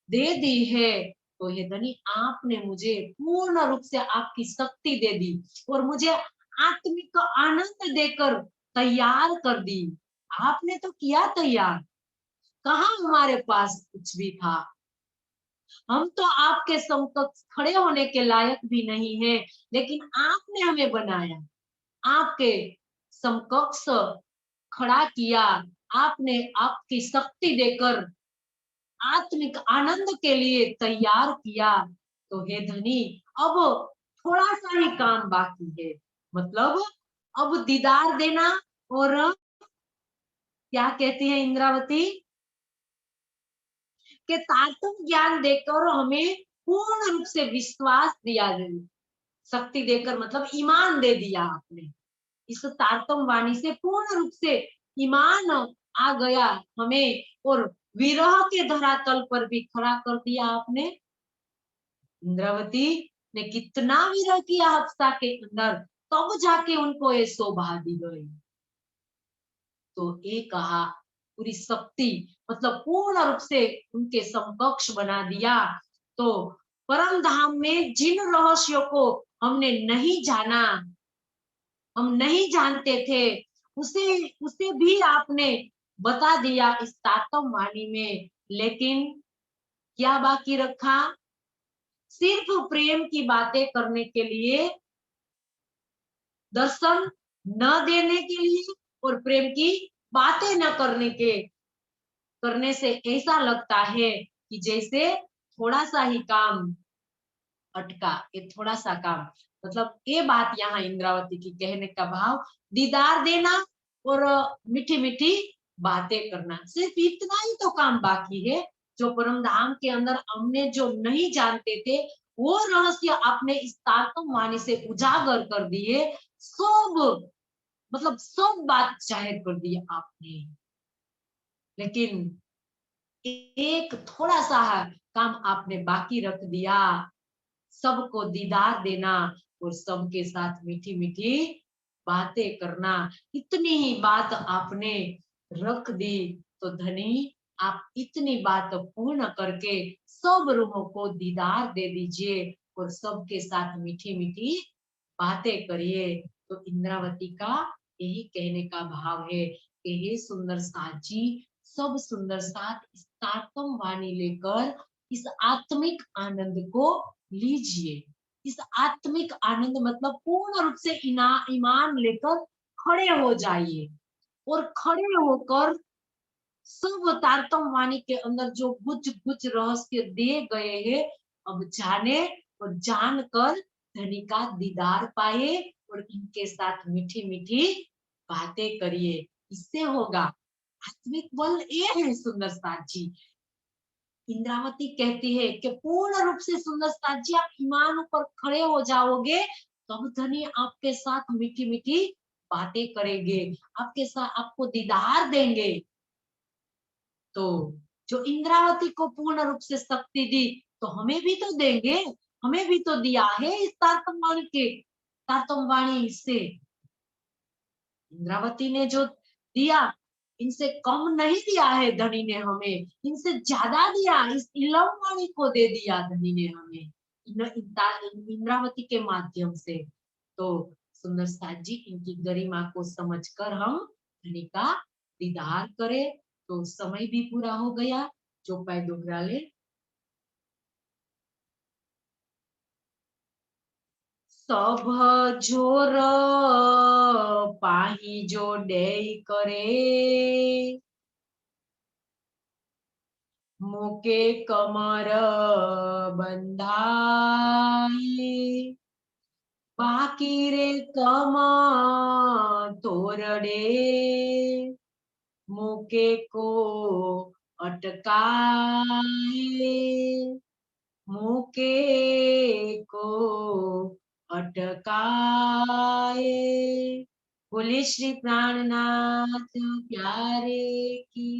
दे दी है। तो हे धनी आपने मुझे पूर्ण रूप से आपकी शक्ति दे दी और मुझे आत्मिक आनंद देकर तैयार कर दी। आपने तो किया तैयार, कहाँ हमारे पास कुछ भी था, हम तो आपके समकक्ष खड़े होने के लायक भी नहीं है, लेकिन आपने हमें बनाया, आपके समकक्ष खड़ा किया, आपने आपकी शक्ति देकर आत्मिक आनंद के लिए तैयार किया। तो हे धनी अब थोड़ा सा ही काम बाकी है, मतलब अब दीदार देना। और क्या कहती है इंद्रावती कि तात्म ज्ञान देकर हमें पूर्ण रूप से विश्वास दिया, शक्ति देकर मतलब ईमान दे दिया आपने। इस तारतम वाणी से पूर्ण रूप से ईमान आ गया हमें और विरह के धरातल पर भी खड़ा कर दिया आपने। इंद्रावती ने कितना विरह किया हफ्सा के अंदर, तब जाके उनको ये शोभा दी गई। तो ये कहा पूरी शक्ति मतलब पूर्ण रूप से उनके समकक्ष बना दिया। तो परम धाम में जिन रहस्यों को हमने नहीं जाना, हम नहीं जानते थे, उसे उसे भी आपने बता दिया इस तातम वाणी में। लेकिन क्या बाकी रखा, सिर्फ प्रेम की बातें करने के लिए, दर्शन न देने के लिए और प्रेम की बातें न करने से ऐसा लगता है कि जैसे थोड़ा सा ही काम अटका, ये थोड़ा सा काम मतलब ये बात यहाँ इंद्रावती की कहने का भाव, दीदार देना और मीठी मीठी बातें करना, सिर्फ इतना ही तो काम बाकी है। जो परम धाम के अंदर हमने जो नहीं जानते थे वो रहस्य आपने इस तारतम वाणी से उजागर कर दिए, सब मतलब सब बात जाहिर कर दी आपने। लेकिन एक थोड़ा सा काम आपने बाकी रख दिया, सबको दीदार देना और सबके साथ मीठी मीठी बातें करना, इतनी ही बात आपने रख दी। तो धनी आप इतनी बात पूर्ण करके सब रूहों को दीदार दे दीजिए और सबके साथ मीठी मीठी बातें करिए। तो इंद्रावती का यही कहने का भाव है कि हे सुंदर साथ जी, सब सुंदर साथ इस तारतम वाणी लेकर इस आत्मिक आनंद को लीजिए। इस आत्मिक आनंद मतलब पूर्ण रूप से ईमान लेकर खड़े हो जाइए और खड़े होकर सब तारतम वाणी के अंदर जो कुछ कुछ रहस्य दिए गए हैं, अब जाने और जानकर धनी का दीदार पाए और इनके साथ मीठी मीठी बातें करिए। इससे होगा। आत्मिक बल ये है सुंदर साथ जी। इंद्रावती कहती है कि पूर्ण रूप से सुंदर साथ जी आप ईमान पर खड़े हो जाओगे, तब धनी आपके साथ मीठी मीठी बातें करेंगे, आपके साथ आपको दीदार देंगे। तो जो इंद्रावती को पूर्ण रूप से शक्ति दी, तो हमें भी तो देंगे, हमें भी तो दिया है इस तारतम वाणी से। इंद्रावती ने जो दिया, इनसे कम नहीं दिया है धनी ने हमें, इनसे ज्यादा दिया, इस इलम वाणी को दे दिया धनी ने हमें इंद्रावती के माध्यम से। तो सुंदर साथ जी इनकी गरिमा को समझकर हम धनी का दीदार करें। तो समय भी पूरा हो गया। जो पाए दोहरा ले। सब जोर पाही जो डेई करे, मुके कमर बंधाई, बाकी रे कमा तोरडे, मुके को अटकाए, मुके को अटकाए। बोले श्री प्राणनाथ प्यारे की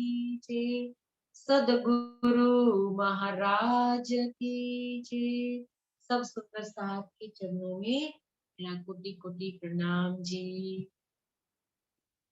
जय, सदगुरु महाराज की जय। सब सुंदर साथ के चरणों में मेरा कोटि कोटि प्रणाम जी।